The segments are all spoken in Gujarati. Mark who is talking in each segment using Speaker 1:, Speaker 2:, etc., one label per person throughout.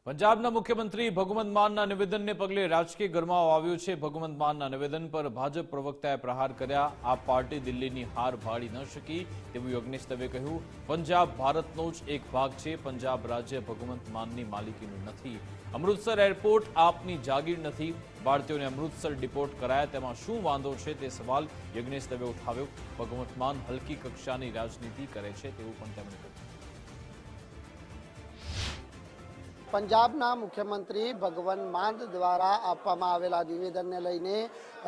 Speaker 1: પંજાબના મુખ્યમંત્રી ભગવંત માનના નિવેદનને પગલે રાજકીય ગરમાવો આવ્યો છે। ભગવંત માનના નિવેદન પર ભાજપ પ્રવક્તાએ પ્રહાર કર્યા। આ પાર્ટી દિલ્હીની હાર ભાળી ન શકી તેવું યજ્ઞેશ દવે કહ્યું। પંજાબ ભારતનો જ એક ભાગ છે। પંજાબ રાજ્ય ભગવંત માનની માલિકીનું નથી। અમૃતસર એરપોર્ટ આપની જાગીર નથી। ભારતીયોને અમૃતસર ડિપોર્ટ કરાયા તેમાં શું વાંધો છે તે સવાલ યજ્ઞેશ દવે ઉઠાવ્યો। ભગવંત માન હલકી કક્ષાની રાજનીતિ કરે છે તેવું પણ તેમણે કહ્યું।
Speaker 2: પંજાબના મુખ્યમંત્રી ભગવંત માન દ્વારા આપવામાં આવેલા નિવેદનને લઈને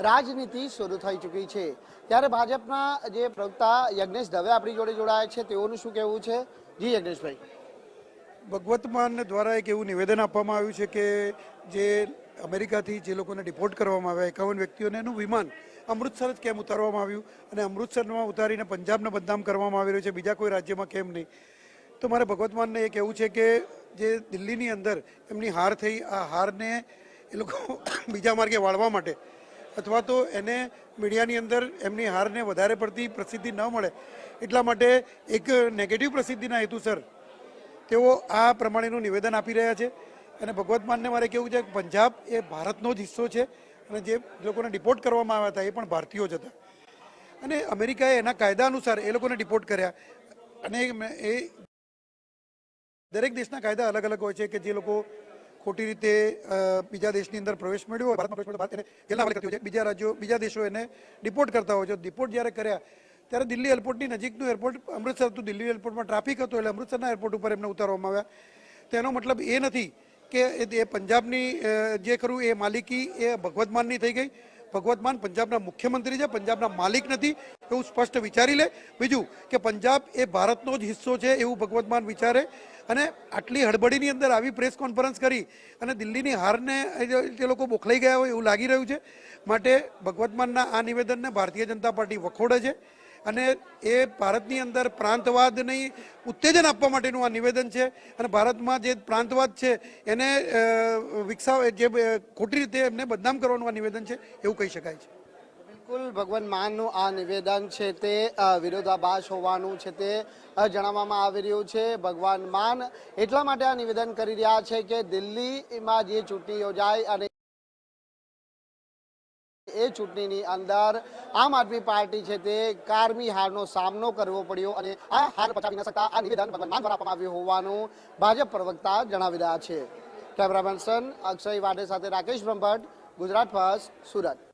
Speaker 2: રાજનીતિ શરૂ થઈ ચૂકી છે। ત્યારે ભાજપના જે પ્રવક્તા યજ્ઞેશ દવે આપણી જોડે જોડાયા છે, તેઓનું શું કહેવું છે? જી યજ્ઞેશભાઈ।
Speaker 3: ભગવંત માન દ્વારા એક એવું નિવેદન આપવામાં આવ્યું છે કે જે અમેરિકાથી જે લોકોને ડિપોર્ટ કરવામાં આવ્યા 51 વ્યક્તિઓને એનું વિમાન અમૃતસર જ કેમ ઉતારવામાં આવ્યું અને અમૃતસરમાં ઉતારીને પંજાબને બદનામ કરવામાં આવી રહ્યું છે, બીજા કોઈ રાજ્યમાં કેમ નહીં? તો મારે ભગવંત માનને એ કહેવું છે કે જે દિલ્હીની અંદર એમની હાર થઈ, આ હારને એ લોકો બીજા માર્ગે વાળવા માટે અથવા તો એને મીડિયાની અંદર એમની હારને વધારે પડતી પ્રસિદ્ધિ ન મળે એટલા માટે એક નેગેટિવ પ્રસિદ્ધિના હેતુસર તેઓ આ પ્રમાણેનું નિવેદન આપી રહ્યા છે। અને ભગવંત માનને મારે કહેવું છે કે પંજાબ એ ભારતનો જ હિસ્સો છે અને જે લોકોને ડિપોર્ટ કરવામાં આવ્યા હતા એ પણ ભારતીયો જ હતા અને અમેરિકાએ એના કાયદા અનુસાર એ લોકોને ડિપોર્ટ કર્યા અને એ દરેક દેશના કાયદા અલગ અલગ હોય છે કે જે લોકો ખોટી રીતે બીજા દેશની અંદર પ્રવેશ મેળવ્યો હોય, ભારતમાં પ્રવેશ મેળવ્યો, ભારત એને જેલના હવાલે કરતી હોય છે, બીજા રાજ્યો બીજા દેશો એને ડિપોર્ટ કરતા હોય છે। ડિપોર્ટ જ્યારે કર્યા ત્યારે દિલ્હી એરપોર્ટની નજીકનું એરપોર્ટ અમૃતસર હતું, દિલ્હી એરપોર્ટમાં ટ્રાફિક હતો એટલે અમૃતસરના એરપોર્ટ ઉપર એમને ઉતારવામાં આવ્યા। તેનો મતલબ એ નથી કે એ પંજાબની જે ખરું એ માલિકી એ ભગવંત માનની થઈ ગઈ। ભગવંત માન પંજાબના મુખ્યમંત્રી છે, પંજાબના માલિક નથી એવું સ્પષ્ટ વિચારી લે। બીજું કે પંજાબ એ ભારતનો જ હિસ્સો છે એવું ભગવંત માન વિચારે અને આટલી હડબડીની અંદર આવી પ્રેસ કોન્ફરન્સ કરી અને દિલ્હીની હારને તે લોકો બોખલાઈ ગયા હોય એવું લાગી રહ્યું છે। માટે ભગવંત માનના આ નિવેદનને ભારતીય જનતા પાર્ટી વખોડે છે અને એ ભારતની અંદર પ્રાંતવાદને ઉત્તેજન આપવા માટેનું આ નિવેદન છે અને ભારતમાં જે પ્રાંતવાદ છે એને જે ખોટી રીતે એમને બદનામ કરવાનું આ નિવેદન છે એવું કહી શકાય છે।
Speaker 2: બિલકુલ ભગવંત માનનું આ નિવેદન છે તે વિરોધાભાસ હોવાનું છે તે જણાવવામાં આવી રહ્યું છે। ભગવાન માન એટલા માટે આ નિવેદન કરી રહ્યા છે કે દિલ્હીમાં જે ચૂંટણી યોજાય અને એ ચૂંટણીની અંદર આમ આદમી પાર્ટી છે તે કારમી હારનો સામનો કરવો પડ્યો અને આ હાર પચાવી ન શકતા આ નિવેદન ભગવાન માન દ્વારા આપવામાં આવ્યું હોવાનું ભાજપ પ્રવક્તા જણાવી રહ્યા છે। કેમેરામેન અક્ષય વાઢે સાથે રાકેશ બ્રહ્મભટ્ટ, ગુજરાત ફર્સ્ટ, સુરત।